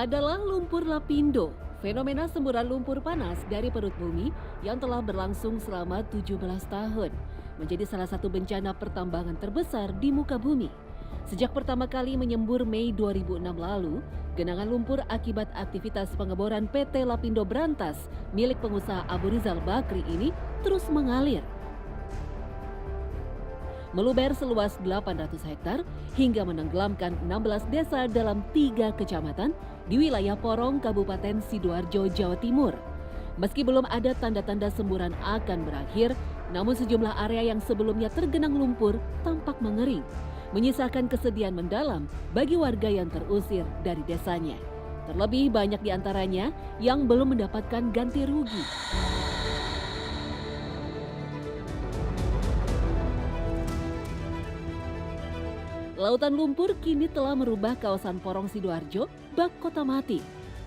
adalah lumpur lapindo, fenomena semburan lumpur panas dari perut bumi yang telah berlangsung selama 17 tahun, menjadi salah satu bencana pertambangan terbesar di muka bumi. Sejak pertama kali menyembur Mei 2006 lalu, genangan lumpur akibat aktivitas pengeboran PT Lapindo Brantas milik pengusaha Abu Rizal Bakri ini terus mengalir. Meluber seluas 800 hektar hingga menenggelamkan 16 desa dalam 3 kecamatan di wilayah Porong, Kabupaten Sidoarjo, Jawa Timur. Meski belum ada tanda-tanda semburan akan berakhir, namun sejumlah area yang sebelumnya tergenang lumpur tampak mengering, menyisakan kesedihan mendalam bagi warga yang terusir dari desanya. Terlebih banyak di antaranya yang belum mendapatkan ganti rugi. Lautan lumpur kini telah merubah kawasan Porong Sidoarjo bak kota mati.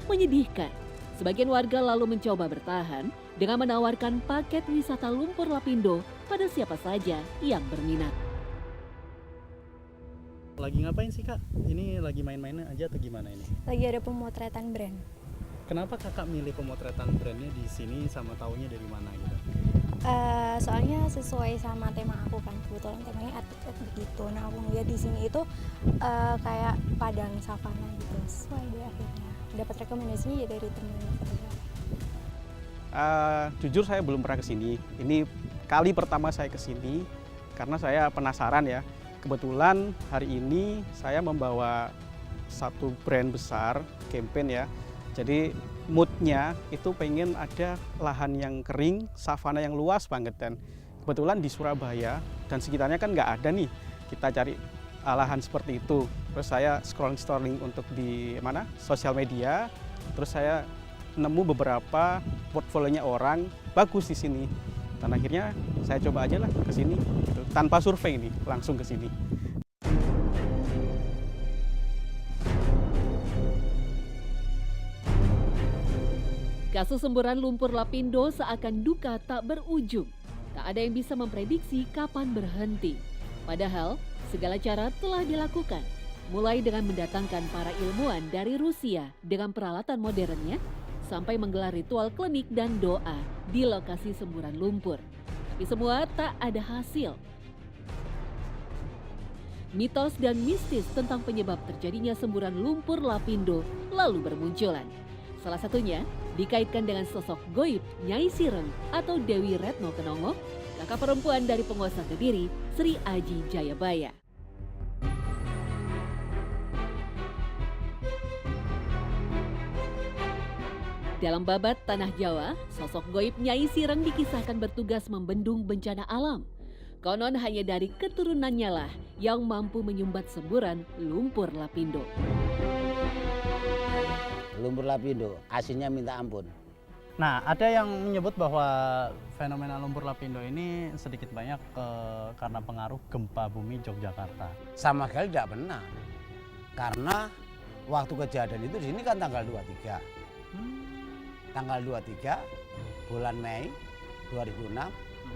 Menyedihkan, sebagian warga lalu mencoba bertahan dengan menawarkan paket wisata lumpur lapindo pada siapa saja yang berminat. Lagi ngapain sih Kak? Ini lagi main-main aja atau gimana ini? Lagi ada pemotretan brand. Kenapa Kakak milih pemotretan brandnya di sini sama taunya dari mana gitu? Soalnya sesuai sama tema aku kan, kebetulan temanya atlet begitu. Nah aku ngeliat di sini itu kayak padang savana gitu, sesuai deh akhirnya. Dapat rekomendasinya ya dari teman fotografer. Jujur saya belum pernah kesini. Ini kali pertama saya kesini karena saya penasaran ya. Kebetulan hari ini saya membawa satu brand besar, campaign ya. Jadi moodnya itu pengen ada lahan yang kering, savana yang luas banget, dan kebetulan di Surabaya dan sekitarnya kan nggak ada nih. Kita cari lahan seperti itu. Terus saya scrolling untuk di mana sosial media. Terus saya nemu beberapa portfolionya orang bagus di sini. Dan akhirnya saya coba aja lah ke sini, gitu. Tanpa survei nih, langsung ke sini. Kasus semburan lumpur lapindo seakan duka tak berujung. Tak ada yang bisa memprediksi kapan berhenti. Padahal segala cara telah dilakukan, mulai dengan mendatangkan para ilmuwan dari Rusia dengan peralatan modernnya, sampai menggelar ritual klinik dan doa di lokasi semburan lumpur. Tapi semua tak ada hasil. Mitos dan mistis tentang penyebab terjadinya semburan lumpur lapindo lalu bermunculan. Salah satunya dikaitkan dengan sosok goib Nyai Sireng atau Dewi Retno Kenongo, kakak perempuan dari penguasa Kediri, Sri Aji Jayabaya. Dalam babat Tanah Jawa, sosok goib Nyai Sireng dikisahkan bertugas membendung bencana alam. Konon hanya dari keturunannya lah yang mampu menyumbat semburan lumpur lapindo. Lumpur lapindo, asinnya minta ampun. Nah, ada yang menyebut bahwa fenomena lumpur lapindo ini sedikit banyak karena pengaruh gempa bumi Yogyakarta. Sama sekali tidak benar. Karena waktu kejadian itu di sini kan tanggal 23. Tanggal 23 bulan Mei 2006,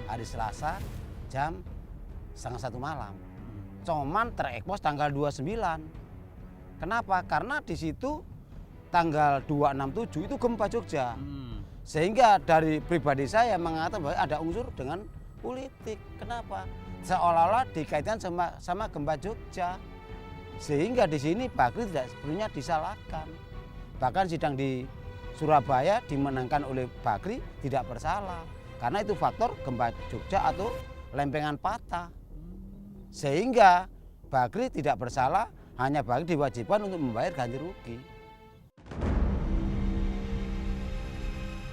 hari Selasa, jam 1:30 malam. Cuman terekspos tanggal 29. Kenapa? Karena di situ tanggal 267 itu gempa Jogja. Sehingga dari pribadi saya mengatakan bahwa ada unsur dengan politik. Kenapa? Seolah-olah dikaitkan sama gempa Jogja. Sehingga di sini Bakri tidak sebenarnya disalahkan. Bahkan sidang di Surabaya dimenangkan oleh Bakri tidak bersalah. Karena itu faktor gempa Jogja atau lempengan patah. Sehingga Bakri tidak bersalah, hanya Bakri diwajibkan untuk membayar ganti rugi.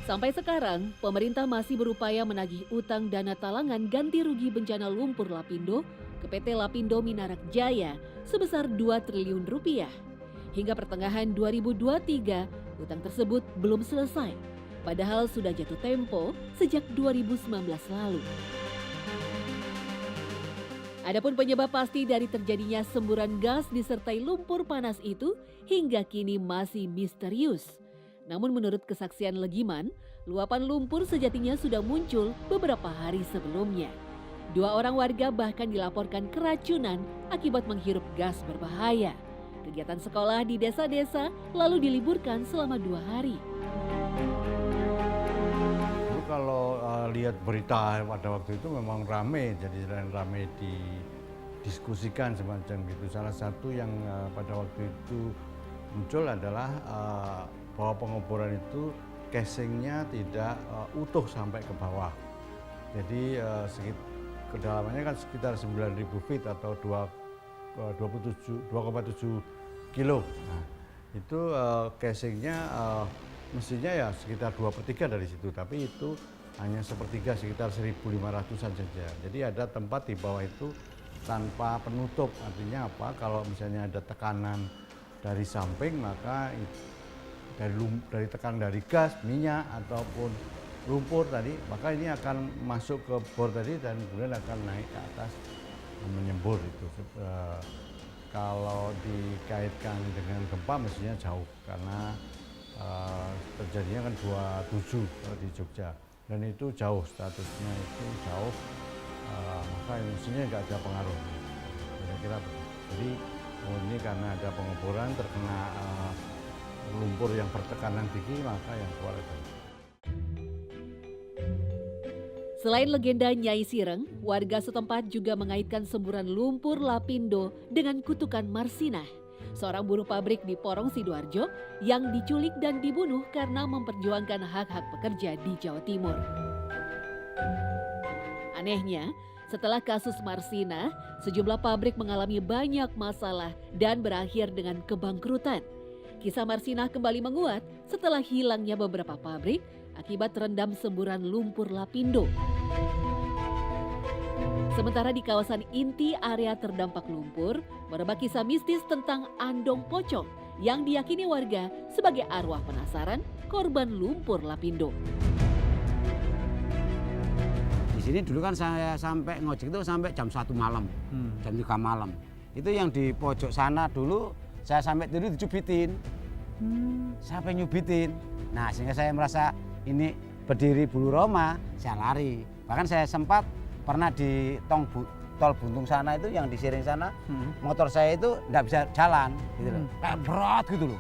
Sampai sekarang, pemerintah masih berupaya menagih utang dana talangan ganti rugi bencana lumpur lapindo ke PT Lapindo Minarak Jaya sebesar 2 triliun rupiah. Hingga pertengahan 2023, utang tersebut belum selesai, padahal sudah jatuh tempo sejak 2019 lalu. Adapun penyebab pasti dari terjadinya semburan gas disertai lumpur panas itu hingga kini masih misterius. Namun menurut kesaksian Legiman, luapan lumpur sejatinya sudah muncul beberapa hari sebelumnya. 2 orang warga bahkan dilaporkan keracunan akibat menghirup gas berbahaya. Kegiatan sekolah di desa-desa lalu diliburkan selama 2 hari. Itu kalau lihat berita pada waktu itu memang rame, jadi selain rame didiskusikan semacam gitu. Salah satu yang pada waktu itu muncul adalah bahwa pengeboran itu casingnya tidak utuh sampai ke bawah. Jadi kedalamannya kan sekitar 9.000 feet atau 2,7 kilo. Nah, itu casingnya mestinya ya sekitar 2/3 dari situ, tapi itu hanya sepertiga, sekitar 1.500-an saja. Jadi ada tempat di bawah itu tanpa penutup. Artinya apa? Kalau misalnya ada tekanan dari samping, maka dari tekanan dari gas, minyak ataupun lumpur tadi, maka ini akan masuk ke bor tadi dan kemudian akan naik ke atas menyembur itu. Kalau dikaitkan dengan gempa mestinya jauh karena terjadinya kan 27 di Jogja dan itu jauh, statusnya itu jauh, maka mestinya nggak ada pengaruh. Kira-kira begitu. Jadi ini karena ada pengeboran terkena lumpur yang bertekanan tinggi, maka yang keluar itu. Selain legenda Nyai Sireng, warga setempat juga mengaitkan semburan lumpur Lapindo dengan kutukan Marsinah, seorang buruh pabrik di Porong Sidoarjo yang diculik dan dibunuh karena memperjuangkan hak-hak pekerja di Jawa Timur. Anehnya, setelah kasus Marsinah, sejumlah pabrik mengalami banyak masalah dan berakhir dengan kebangkrutan. Kisah Marsinah kembali menguat setelah hilangnya beberapa pabrik akibat terendam semburan lumpur Lapindo. Sementara di kawasan inti area terdampak lumpur, merebak kisah mistis tentang Andong Pocong yang diyakini warga sebagai arwah penasaran korban lumpur Lapindo. Di sini dulu kan saya sampai ngojek itu sampai jam 1 malam, jam 3 malam. Itu yang di pojok sana dulu saya sampai dulu dicubitin, sampai nyubitin. Nah sehingga saya merasa ini berdiri bulu Roma, saya lari. Bahkan saya sempat pernah di tol Buntung sana itu yang di Siring sana, motor saya itu nggak bisa jalan, gitu loh. Kayak berat gitu loh.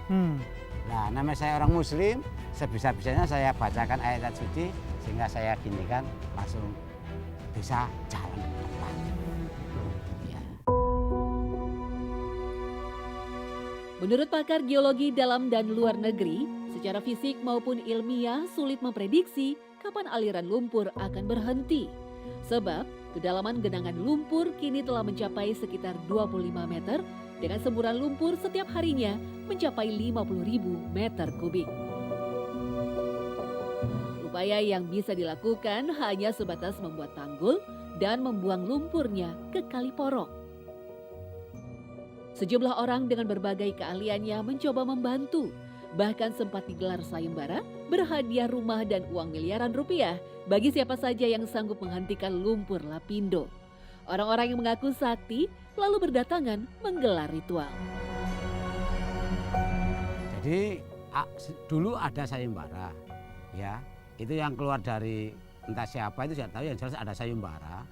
Nah, namanya saya orang Muslim, sebisa-bisanya saya bacakan ayat suci sehingga saya gini kan langsung bisa jalan pelan. Ya. Menurut pakar geologi dalam dan luar negeri, secara fisik maupun ilmiah sulit memprediksi kapan aliran lumpur akan berhenti. Sebab kedalaman genangan lumpur kini telah mencapai sekitar 25 meter dengan semburan lumpur setiap harinya mencapai 50.000 meter kubik. Upaya yang bisa dilakukan hanya sebatas membuat tanggul dan membuang lumpurnya ke Kali Porong. Sejumlah orang dengan berbagai keahliannya mencoba membantu. Bahkan sempat digelar sayembara berhadiah rumah dan uang miliaran rupiah bagi siapa saja yang sanggup menghentikan lumpur Lapindo. Orang-orang yang mengaku sakti lalu berdatangan menggelar ritual. Jadi dulu ada sayembara, ya itu yang keluar dari entah siapa itu saya tahu, yang jelas ada sayembara.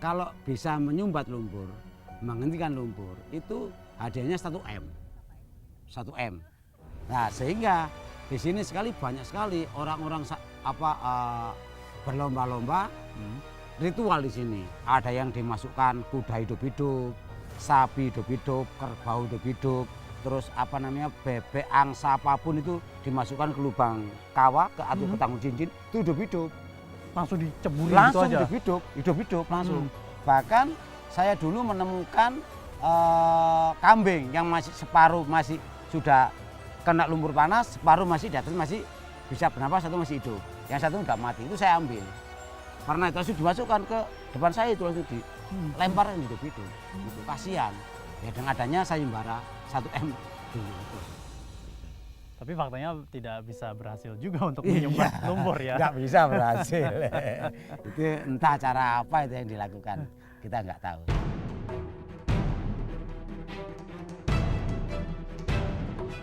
Kalau bisa menyumbat lumpur, menghentikan lumpur itu hadiahnya 1 M. Nah sehingga di sini banyak sekali orang-orang berlomba-lomba ritual di sini. Ada yang dimasukkan kuda hidup-hidup, sapi hidup-hidup, kerbau hidup-hidup, terus bebek, angsa apapun itu dimasukkan ke lubang kawah atau ke tanggung cincin itu hidup-hidup. Langsung diceburin Langsung gitu aja? hidup-hidup langsung. Bahkan saya dulu menemukan kambing yang masih separuh masih sudah kena lumpur panas, separuh masih di atas masih bisa bernafas, satu masih hidup. Yang satu udah mati, itu saya ambil. Karena itu langsung dimasukkan ke depan saya, itu langsung dilempar yang hidup-hidup. Itu kasihan. Ya dengan adanya sayembara 1 M dulu. Tapi faktanya tidak bisa berhasil juga untuk menyumbat lumpur ya? Nggak bisa berhasil. Itu entah cara apa itu yang dilakukan, kita nggak tahu.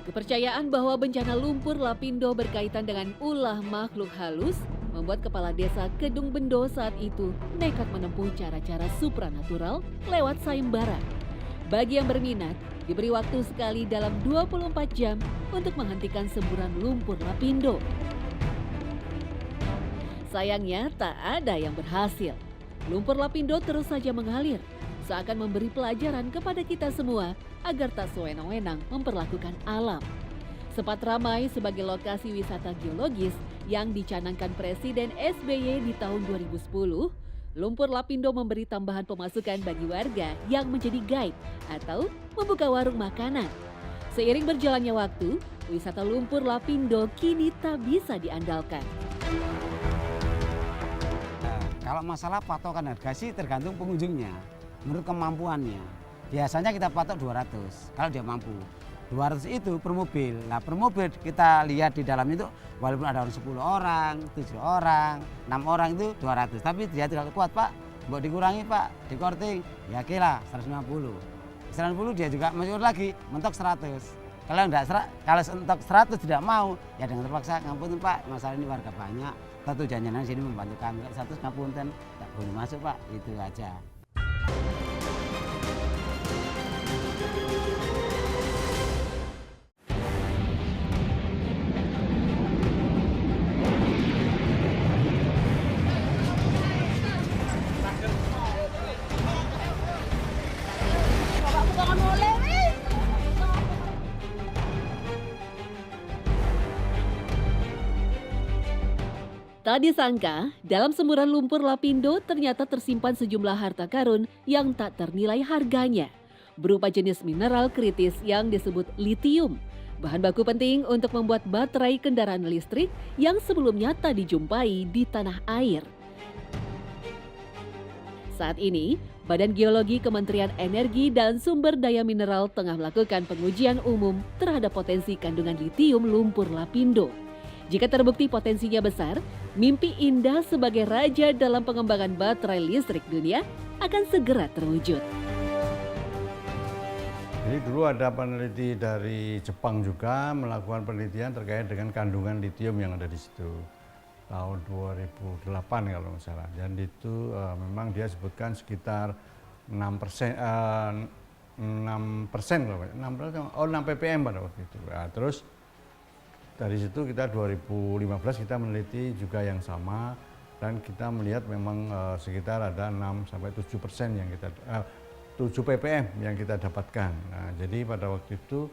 Kepercayaan bahwa bencana lumpur Lapindo berkaitan dengan ulah makhluk halus membuat kepala desa Kedung Bendo saat itu nekat menempuh cara-cara supranatural lewat sayembara. Bagi yang berminat, diberi waktu sekali dalam 24 jam untuk menghentikan semburan lumpur lapindo. Sayangnya tak ada yang berhasil. Lumpur lapindo terus saja mengalir, seakan memberi pelajaran kepada kita semua agar tak sewenang-wenang memperlakukan alam. Sempat ramai sebagai lokasi wisata geologis yang dicanangkan Presiden SBY di tahun 2010, lumpur lapindo memberi tambahan pemasukan bagi warga yang menjadi guide atau membuka warung makanan. Seiring berjalannya waktu, wisata lumpur lapindo kini tak bisa diandalkan. Kalau masalah patokan harga sih tergantung pengunjungnya, menurut kemampuannya. Biasanya kita patok 200 kalau dia mampu. 200 itu per mobil. Nah, per mobil kita lihat di dalam itu walaupun ada 10 orang, 7 orang, 6 orang itu 200. Tapi dia tidak kuat, Pak. Mau dikurangi, Pak, di korting. Ya oke lah, 150. 150 dia juga masuk lagi, mentok 100. Kalau mentok 100 tidak mau, ya dengan terpaksa ngapunten, Pak. Masalah ini warga banyak. Satu janjian sini membantu kami. 100 ngapunten, tak boleh masuk, Pak. Itu aja. Tak disangka, dalam semburan lumpur lapindo ternyata tersimpan sejumlah harta karun yang tak ternilai harganya, berupa jenis mineral kritis yang disebut litium, bahan baku penting untuk membuat baterai kendaraan listrik yang sebelumnya tak dijumpai di tanah air. Saat ini, Badan Geologi Kementerian Energi dan Sumber Daya Mineral tengah melakukan pengujian umum terhadap potensi kandungan litium lumpur lapindo. Jika terbukti potensinya besar, mimpi indah sebagai raja dalam pengembangan baterai listrik dunia akan segera terwujud. Jadi dulu ada peneliti dari Jepang juga melakukan penelitian terkait dengan kandungan litium yang ada di situ. Tahun 2008 kalau nggak salah. Dan itu memang dia sebutkan sekitar 6%, 6% kalau 6 ppm pada waktu itu. Nah, terus dari situ kita 2015 kita meneliti juga yang sama dan kita melihat memang sekitar ada 6-7% yang kita 7 ppm yang kita dapatkan. Nah, jadi pada waktu itu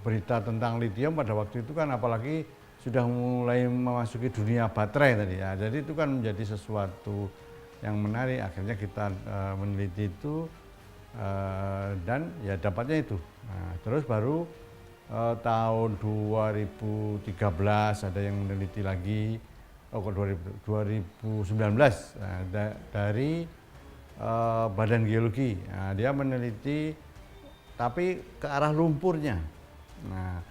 berita tentang litium pada waktu itu kan apalagi sudah mulai memasuki dunia baterai tadi ya. Jadi itu kan menjadi sesuatu yang menarik. Akhirnya kita meneliti itu dan ya dapatnya itu. Nah, terus baru tahun 2013 ada yang meneliti lagi, 2019 dari Badan Geologi. Nah, dia meneliti tapi ke arah lumpurnya. Nah,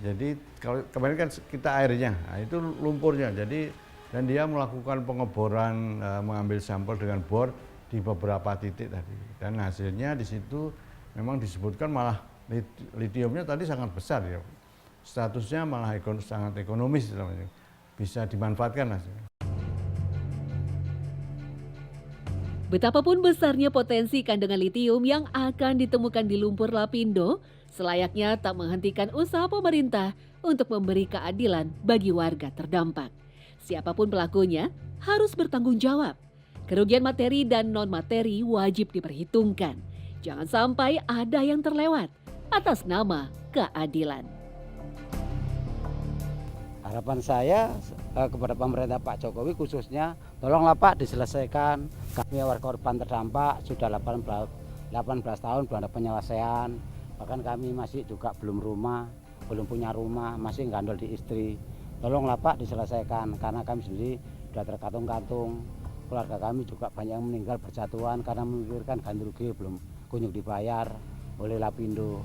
jadi kalau kemarin kan kita airnya, nah itu lumpurnya. Jadi dan dia melakukan pengeboran, mengambil sampel dengan bor di beberapa titik tadi. Dan hasilnya di situ memang disebutkan malah litiumnya tadi sangat besar ya, statusnya malah sangat ekonomis, bisa dimanfaatkan. Betapapun besarnya potensi kandungan litium yang akan ditemukan di lumpur lapindo, selayaknya tak menghentikan usaha pemerintah untuk memberi keadilan bagi warga terdampak. Siapapun pelakunya harus bertanggung jawab. Kerugian materi dan non-materi wajib diperhitungkan. Jangan sampai ada yang terlewat atas nama keadilan. Harapan saya kepada pemerintah Pak Jokowi khususnya, tolonglah Pak diselesaikan. Kami warga korban terdampak sudah 18 tahun belum ada penyelesaian. Bahkan kami masih juga belum punya rumah, masih gandol di istri. Tolonglah Pak diselesaikan karena kami sendiri sudah terkatung-katung. Keluarga kami juga banyak yang meninggal berjatuhan karena memikirkan ganti rugi belum kunjung dibayar oleh Lapindo.